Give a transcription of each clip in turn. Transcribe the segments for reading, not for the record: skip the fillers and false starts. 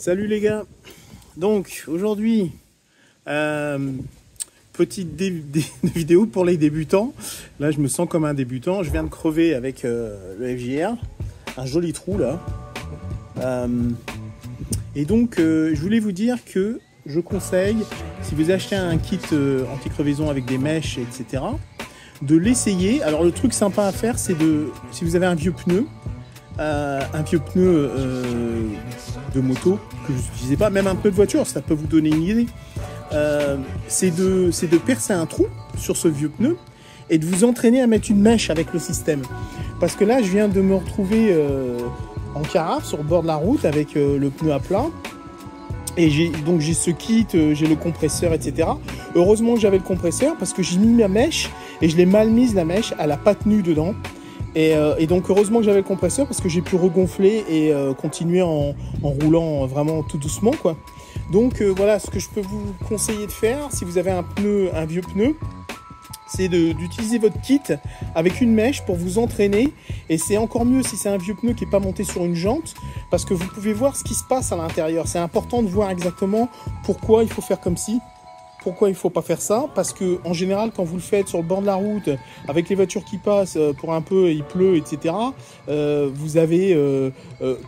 Salut les gars. Donc aujourd'hui, petite vidéo pour les débutants. Là je me sens comme un débutant. Je viens de crever avec le FJR. Un joli trou là. Et donc je voulais vous dire que je conseille, si vous achetez un kit anti-crevaison avec des mèches, etc., de l'essayer. Alors le truc sympa à faire, c'est de, si vous avez un vieux pneu de moto que vous n'utilisez pas, même un peu de voiture, ça peut vous donner une idée. C'est de percer un trou sur ce vieux pneu et de vous entraîner à mettre une mèche avec le système. Parce que là, je viens de me retrouver en carafe sur le bord de la route avec le pneu à plat. Et j'ai ce kit, j'ai le compresseur, etc. Heureusement que j'avais le compresseur parce que j'ai mis ma mèche et je l'ai mal mise la mèche, elle n'a pas tenu dedans. Et donc heureusement que j'avais le compresseur parce que j'ai pu regonfler et continuer en roulant vraiment tout doucement, quoi. Donc voilà ce que je peux vous conseiller de faire si vous avez un vieux pneu, c'est d'utiliser votre kit avec une mèche pour vous entraîner. Et c'est encore mieux si c'est un vieux pneu qui n'est pas monté sur une jante, parce que vous pouvez voir ce qui se passe à l'intérieur. C'est important de voir exactement pourquoi il faut faire comme ci, pourquoi il ne faut pas faire ça. Parce que en général, quand vous le faites sur le bord de la route, avec les voitures qui passent, pour un peu, il pleut, etc., vous avez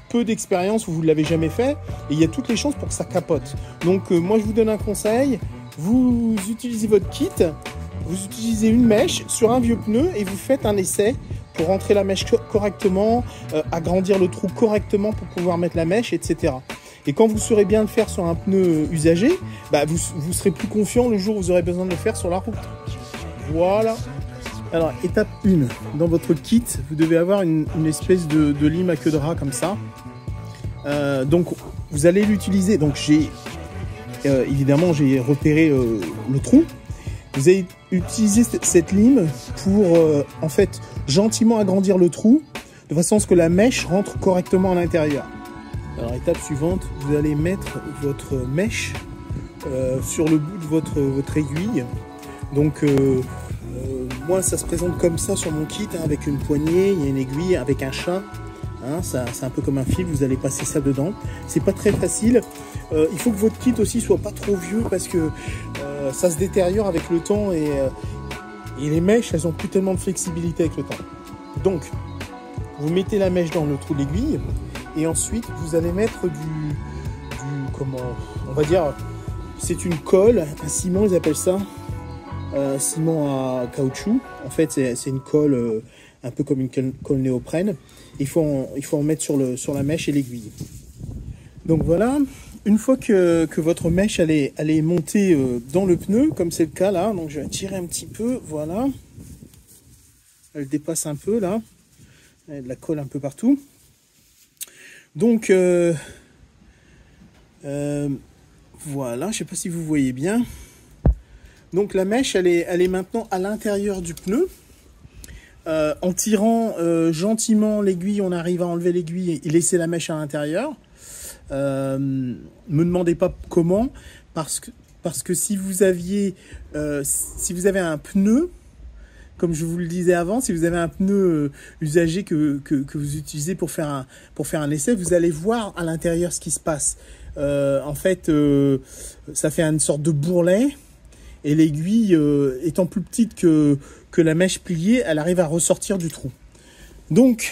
peu d'expérience, vous ne l'avez jamais fait, et il y a toutes les chances pour que ça capote. Donc moi, je vous donne un conseil, vous utilisez votre kit, vous utilisez une mèche sur un vieux pneu et vous faites un essai pour rentrer la mèche correctement, agrandir le trou correctement pour pouvoir mettre la mèche, etc. Et quand vous saurez bien le faire sur un pneu usagé, bah vous serez plus confiant le jour où vous aurez besoin de le faire sur la route. Voilà. Alors, étape 1. Dans votre kit, vous devez avoir une espèce de lime à queue de rat comme ça. Donc, vous allez l'utiliser. Donc, évidemment, j'ai repéré le trou. Vous allez utiliser cette lime pour, en fait, gentiment agrandir le trou, de façon à ce que la mèche rentre correctement à l'intérieur. Alors, étape suivante, vous allez mettre votre mèche sur le bout de votre aiguille. Donc, moi, ça se présente comme ça sur mon kit, hein, avec une poignée, il y a une aiguille, avec un chat. Hein, c'est un peu comme un fil, vous allez passer ça dedans. C'est pas très facile. Il faut que votre kit aussi soit pas trop vieux parce que ça se détériore avec le temps et les mèches, elles ont plus tellement de flexibilité avec le temps. Donc, vous mettez la mèche dans le trou de l'aiguille et ensuite vous allez mettre comment on va dire, c'est une colle, un ciment, ils appellent ça, ciment à caoutchouc. En fait, c'est une colle un peu comme une colle néoprène. Il faut en mettre sur la mèche et l'aiguille. Donc voilà, une fois que votre mèche elle est montée dans le pneu, comme c'est le cas là, donc je vais tirer un petit peu, voilà. Elle dépasse un peu là, il y a de la colle un peu partout. Donc voilà, je ne sais pas si vous voyez bien. Donc la mèche elle est maintenant à l'intérieur du pneu. En tirant gentiment l'aiguille, on arrive à enlever l'aiguille et laisser la mèche à l'intérieur. Me demandez pas comment, parce que si vous avez un pneu, comme je vous le disais avant, si vous avez un pneu usagé que vous utilisez pour faire un essai, vous allez voir à l'intérieur ce qui se passe. En fait, ça fait une sorte de bourrelet. Et l'aiguille, étant plus petite que la mèche pliée, elle arrive à ressortir du trou. Donc,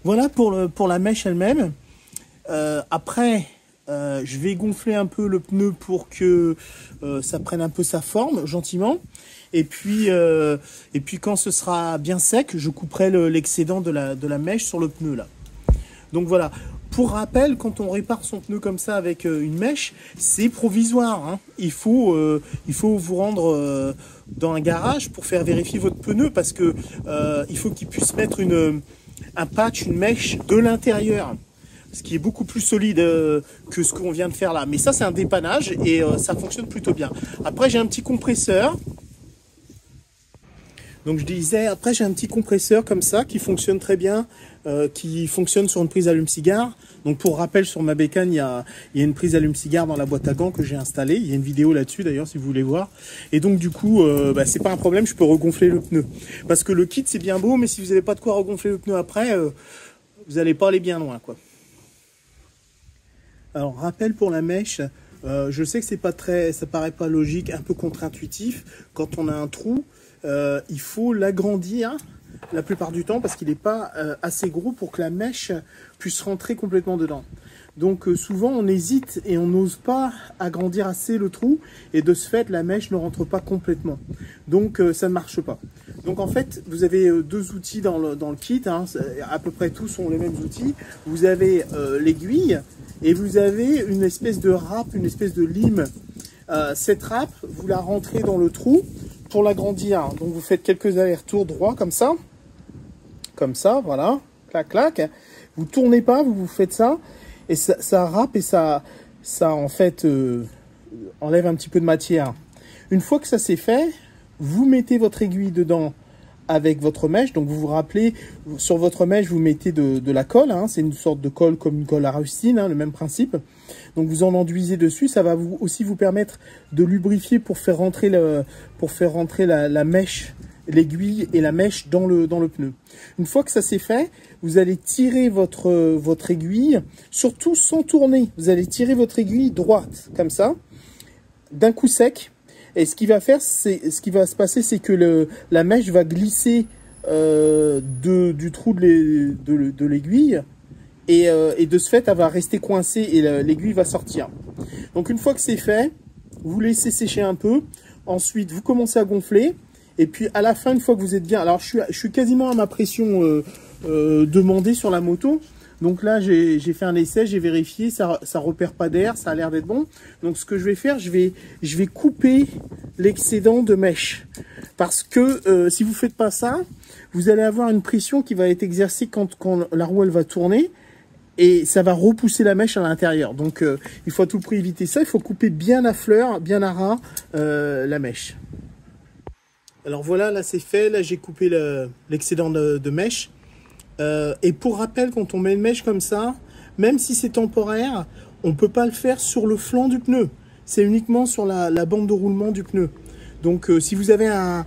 voilà pour la mèche elle-même. Après, je vais gonfler un peu le pneu pour que ça prenne un peu sa forme, gentiment. Et puis quand ce sera bien sec, je couperai l'excédent de la mèche sur le pneu, là. Donc voilà. Pour rappel, quand on répare son pneu comme ça avec une mèche, c'est provisoire, hein. Il faut vous rendre dans un garage pour faire vérifier votre pneu parce que il faut qu'il puisse mettre un patch, une mèche de l'intérieur, ce qui est beaucoup plus solide que ce qu'on vient de faire là. Mais ça, c'est un dépannage et ça fonctionne plutôt bien. Après, j'ai un petit compresseur. Donc je disais, après j'ai un petit compresseur comme ça qui fonctionne très bien, qui fonctionne sur une prise allume-cigare. Donc pour rappel, sur ma bécane, il y a une prise allume-cigare dans la boîte à gants que j'ai installée. Il y a une vidéo là-dessus d'ailleurs si vous voulez voir. Et donc du coup, c'est pas un problème, je peux regonfler le pneu. Parce que le kit c'est bien beau, mais si vous n'avez pas de quoi regonfler le pneu après, vous n'allez pas aller bien loin, quoi. Alors, rappel pour la mèche, je sais que c'est pas très, ça paraît pas logique, un peu contre-intuitif. Quand on a un trou, il faut l'agrandir la plupart du temps parce qu'il n'est pas assez gros pour que la mèche puisse rentrer complètement dedans. Donc souvent on hésite et on n'ose pas agrandir assez le trou et de ce fait la mèche ne rentre pas complètement. Donc ça ne marche pas. Donc en fait vous avez deux outils dans le kit, hein, à peu près tous sont les mêmes outils. Vous avez l'aiguille et vous avez une espèce de râpe, une espèce de lime. Cette râpe vous la rentrez dans le trou pour l'agrandir. Donc vous faites quelques allers-retours droits comme ça, voilà, clac clac. Vous tournez pas, vous faites ça. Et ça râpe et ça en fait enlève un petit peu de matière. Une fois que ça c'est fait, vous mettez votre aiguille dedans avec votre mèche. Donc vous vous rappelez, sur votre mèche vous mettez de la colle, hein, c'est une sorte de colle comme une colle à rustine, hein, le même principe. Donc vous en enduisez dessus, ça va aussi vous permettre de lubrifier pour faire rentrer la mèche, l'aiguille et la mèche dans le pneu. Une fois que ça c'est fait, vous allez tirer votre aiguille, surtout sans tourner. Vous allez tirer votre aiguille droite, comme ça, d'un coup sec. Et ce qui va se passer, c'est que la mèche va glisser du trou de l'aiguille. Et de ce fait, elle va rester coincée et l'aiguille va sortir. Donc une fois que c'est fait, vous laissez sécher un peu. Ensuite, vous commencez à gonfler. Et puis à la fin, une fois que vous êtes bien, alors je suis quasiment à ma pression demandée sur la moto. Donc là, j'ai fait un essai, j'ai vérifié, ça repère pas d'air, ça a l'air d'être bon. Donc ce que je vais faire, je vais couper l'excédent de mèche. Parce que si vous faites pas ça, vous allez avoir une pression qui va être exercée quand la roue elle va tourner. Et ça va repousser la mèche à l'intérieur. Donc il faut à tout prix éviter ça. Il faut couper bien à fleur, bien à ras la mèche. Alors voilà, là c'est fait, là j'ai coupé l'excédent de mèche. Et pour rappel, quand on met une mèche comme ça, même si c'est temporaire, on ne peut pas le faire sur le flanc du pneu. C'est uniquement sur la bande de roulement du pneu. Donc si vous avez un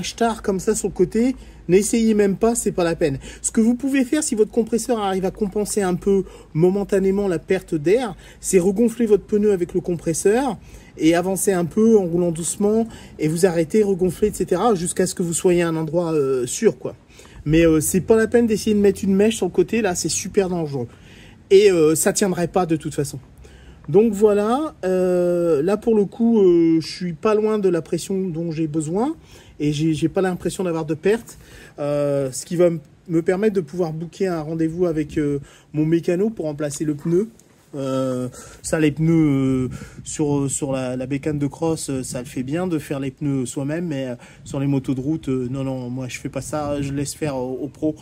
star comme ça sur le côté, n'essayez même pas, c'est pas la peine. Ce que vous pouvez faire, si votre compresseur arrive à compenser un peu momentanément la perte d'air, c'est regonfler votre pneu avec le compresseur et avancer un peu en roulant doucement et vous arrêtez, regonfler, etc. jusqu'à ce que vous soyez à un endroit sûr, quoi. Mais c'est pas la peine d'essayer de mettre une mèche sur le côté, là c'est super dangereux. Et ça tiendrait pas de toute façon. Donc voilà, là pour le coup, je suis pas loin de la pression dont j'ai besoin et j'ai pas l'impression d'avoir de perte. Ce qui va me permettre de pouvoir booker un rendez-vous avec mon mécano pour remplacer le pneu. Ça, les pneus sur la bécane de cross, ça le fait bien de faire les pneus soi-même, mais sur les motos de route, non, moi je fais pas ça, je laisse faire aux pros.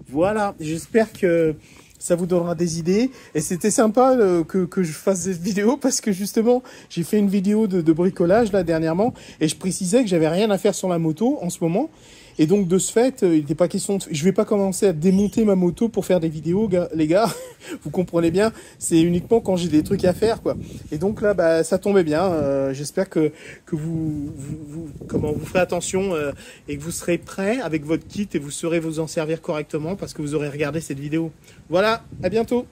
Voilà, j'espère que ça vous donnera des idées. Et c'était sympa que je fasse cette vidéo parce que justement, j'ai fait une vidéo de bricolage là dernièrement et je précisais que j'avais rien à faire sur la moto en ce moment. Et donc de ce fait, il n'était pas question je vais pas commencer à démonter ma moto pour faire des vidéos, les gars. Vous comprenez bien, c'est uniquement quand j'ai des trucs à faire, quoi. Et donc là, bah, ça tombait bien. J'espère que vous ferez attention et que vous serez prêts avec votre kit et vous saurez vous en servir correctement parce que vous aurez regardé cette vidéo. Voilà, à bientôt.